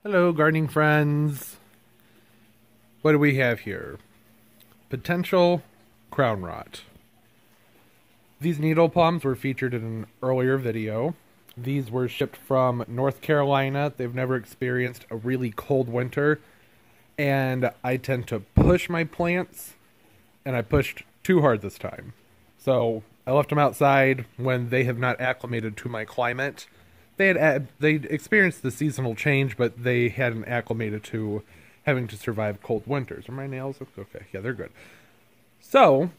Hello, gardening friends. What do we have here? Potential crown rot. These needle palms were featured in an earlier video. These were shipped from North Carolina. They've never experienced a really cold winter, and I tend to push my plants, and I pushed too hard this time. So I left them outside when they have not acclimated to my climate. They experienced the seasonal change, but they hadn't acclimated to having to survive cold winters. Are my nails okay? Yeah, they're good. So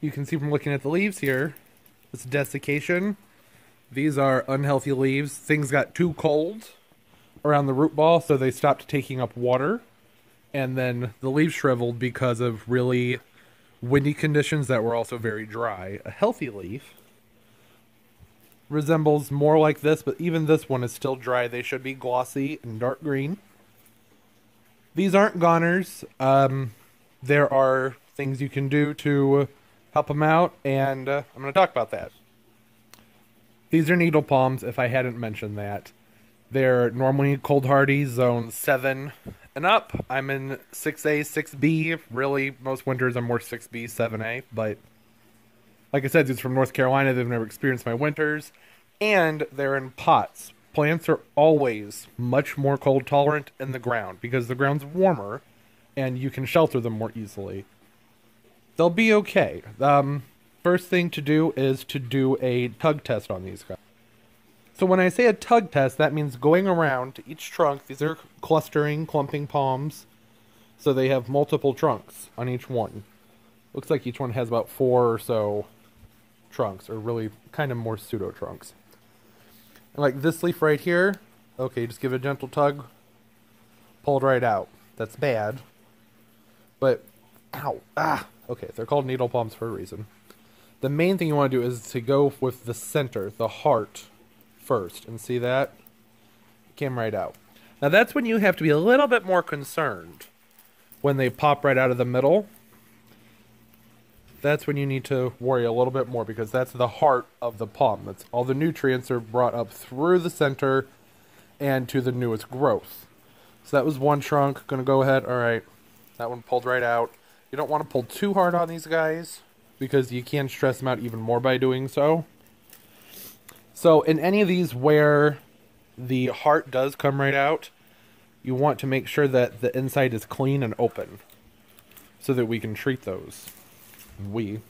you can see from looking at the leaves here, this desiccation. These are unhealthy leaves. Things got too cold around the root ball, so they stopped taking up water, and then the leaves shriveled because of really windy conditions that were also very dry. A healthy leaf resembles more like this, but even this one is still dry. They should be glossy and dark green. These aren't goners. There are things you can do to help them out, and I'm going to talk about that. These are needle palms, if I hadn't mentioned that. They're normally cold hardy, zone 7 and up. I'm in 6A, 6B. Really, most winters I'm more 6B, 7A, but like I said, these are from North Carolina. They've never experienced my winters. And they're in pots. Plants are always much more cold tolerant in the ground because the ground's warmer and you can shelter them more easily. They'll be okay. First thing to do is to do a tug test on these guys. So when I say a tug test, that means going around to each trunk. These are clustering, clumping palms. So they have multiple trunks on each one. Looks like each one has about 4 or so trunks, or really kind of more pseudo trunks. And like this leaf right here, okay, just give it a gentle tug, pull it right out. That's bad, but ow, okay, they're called needle palms for a reason. The main thing you want to do is to go with the center, the heart first, and see that? It came right out. Now that's when you have to be a little bit more concerned when they pop right out of the middle. That's when you need to worry a little bit more because that's the heart of the palm. That's all the nutrients are brought up through the center and to the newest growth. So that was one trunk. Gonna go ahead. All right, that one pulled right out. You don't want to pull too hard on these guys because you can stress them out even more by doing so. So in any of these where the heart does come right out, you want to make sure that the inside is clean and open so that we can treat those.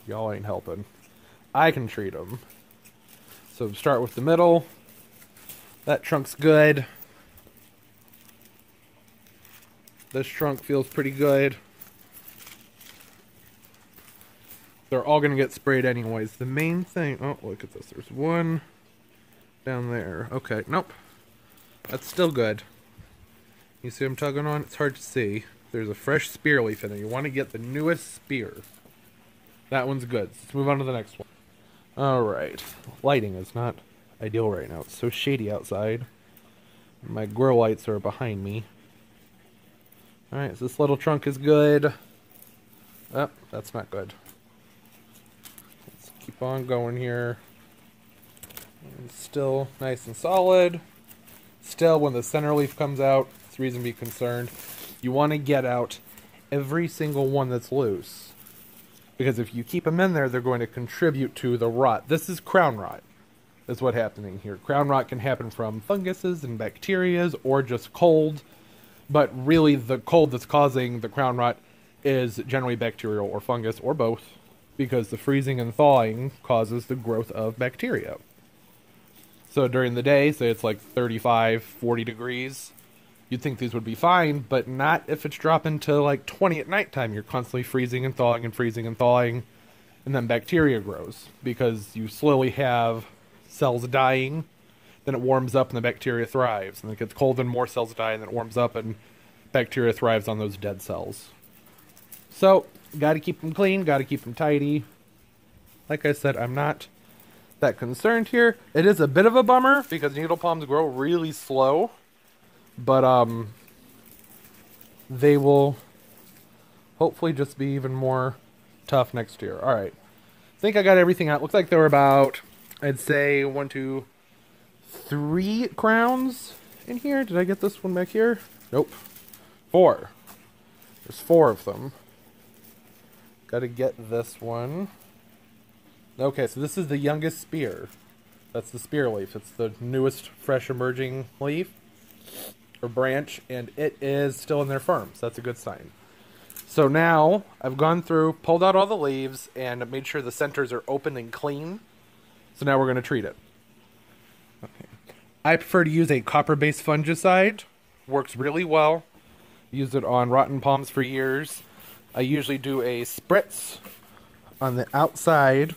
Y'all ain't helping. I can treat them. So start with the middle. That trunk's good. This trunk feels pretty good. They're all going to get sprayed anyways. The main thing... Oh, look at this. There's one down there. Okay, nope. That's still good. You see I'm tugging on? It's hard to see. There's a fresh spear leaf in there. You want to get the newest spear. That one's good. Let's move on to the next one. Alright. Lighting is not ideal right now. It's so shady outside. My grow lights are behind me. Alright, so this little trunk is good. Oh, that's not good. Let's keep on going here. It's still nice and solid. Still, when the center leaf comes out, it's reason to be concerned. You want to get out every single one that's loose. Because if you keep them in there, they're going to contribute to the rot. This is crown rot, is what's happening here. Crown rot can happen from funguses and bacteria or just cold. But really, the cold that's causing the crown rot is generally bacterial or fungus or both. Because the freezing and thawing causes the growth of bacteria. So during the day, say it's like 35, 40 degrees, you'd think these would be fine, but not if it's dropping to like 20 at nighttime. You're constantly freezing and thawing and freezing and thawing, and then bacteria grows because you slowly have cells dying, then it warms up and the bacteria thrives, and it gets cold and more cells die, and then it warms up and bacteria thrives on those dead cells. So, got to keep them clean, got to keep them tidy. Like I said, I'm not that concerned here. It is a bit of a bummer because needle palms grow really slow. But, they will hopefully just be even more tough next year. Alright. I think I got everything out. Looks like there were about, I'd say, 1, 2, 3 crowns in here? Did I get this one back here? Nope. 4. There's 4 of them. Gotta get this one. Okay, so this is the youngest spear. That's the spear leaf. It's the newest, fresh emerging leaf or branch, and it is still in their firm, so that's a good sign. So now I've gone through, pulled out all the leaves, and made sure the centers are open and clean. So now we're going to treat it. Okay. I prefer to use a copper-based fungicide. Works really well. Used it on rotten palms for years. I usually do a spritz on the outside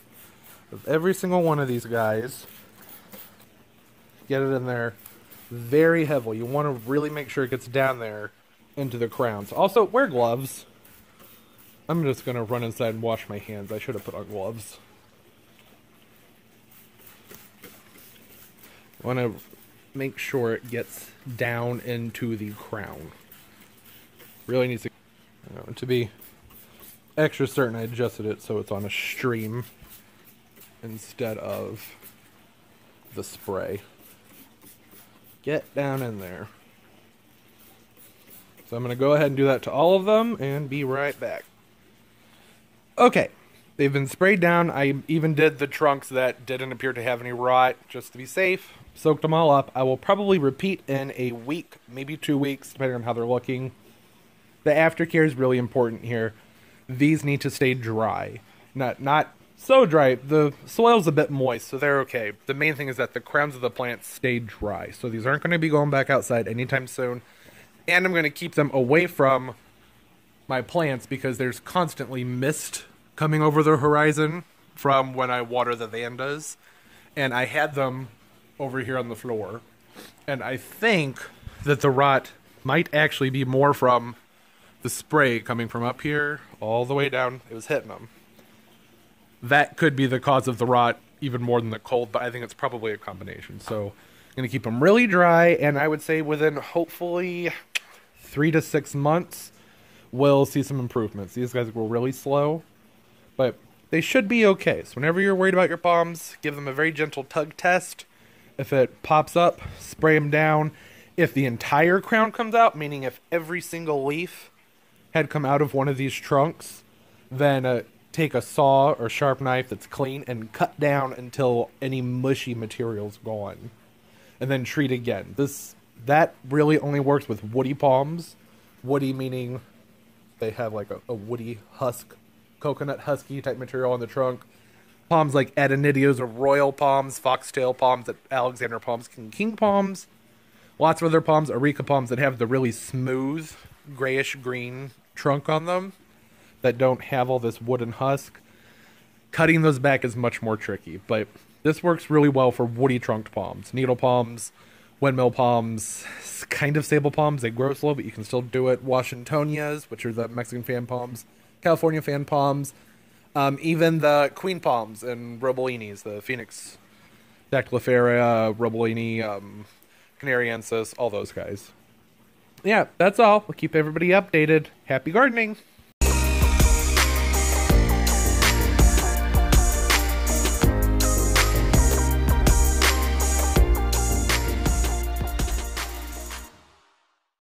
of every single one of these guys. Get it in there very heavily. You want to really make sure it gets down there into the crowns. Also, wear gloves. I'm just going to run inside and wash my hands. I should have put on gloves. Want to make sure it gets down into the crown. Really needs to be extra certain. I adjusted it so it's on a stream instead of the spray. Get down in there. So I'm going to go ahead and do that to all of them and be right back. Okay, they've been sprayed down. I even did the trunks that didn't appear to have any rot just to be safe. Soaked them all up. I will probably repeat in a week, maybe 2 weeks, depending on how they're looking. The aftercare is really important here. These need to stay dry. Not so dry. The soil's a bit moist, so they're okay. The main thing is that the crowns of the plants stay dry. So these aren't going to be going back outside anytime soon. And I'm going to keep them away from my plants because there's constantly mist coming over the horizon from when I water the Vandas. And I had them over here on the floor. And I think that the rot might actually be more from the spray coming from up here all the way down. It was hitting them. That could be the cause of the rot even more than the cold, but I think it's probably a combination. So I'm going to keep them really dry, and I would say within hopefully 3 to 6 months, we'll see some improvements. These guys go really slow, but they should be okay. So whenever you're worried about your palms, give them a very gentle tug test. If it pops up, spray them down. If the entire crown comes out, meaning if every single leaf had come out of one of these trunks, then take a saw or sharp knife that's clean and cut down until any mushy material's gone. And then treat again. That really only works with woody palms. Woody meaning they have like a woody husk, coconut husky type material on the trunk. Palms like Adenidios or royal palms, foxtail palms, Alexander palms, king palms. Lots of other palms, areca palms that have the really smooth grayish green trunk on them that don't have all this wooden husk. Cutting those back is much more tricky, but this works really well for woody trunked palms. Needle palms, windmill palms, kind of sable palms. They grow slow, but you can still do it. Washingtonias, which are the Mexican fan palms. California fan palms. Even the queen palms and Robilinis, the Phoenix Dactylophora, Robolini, Canariensis, all those guys. Yeah, that's all. We'll keep everybody updated. Happy gardening!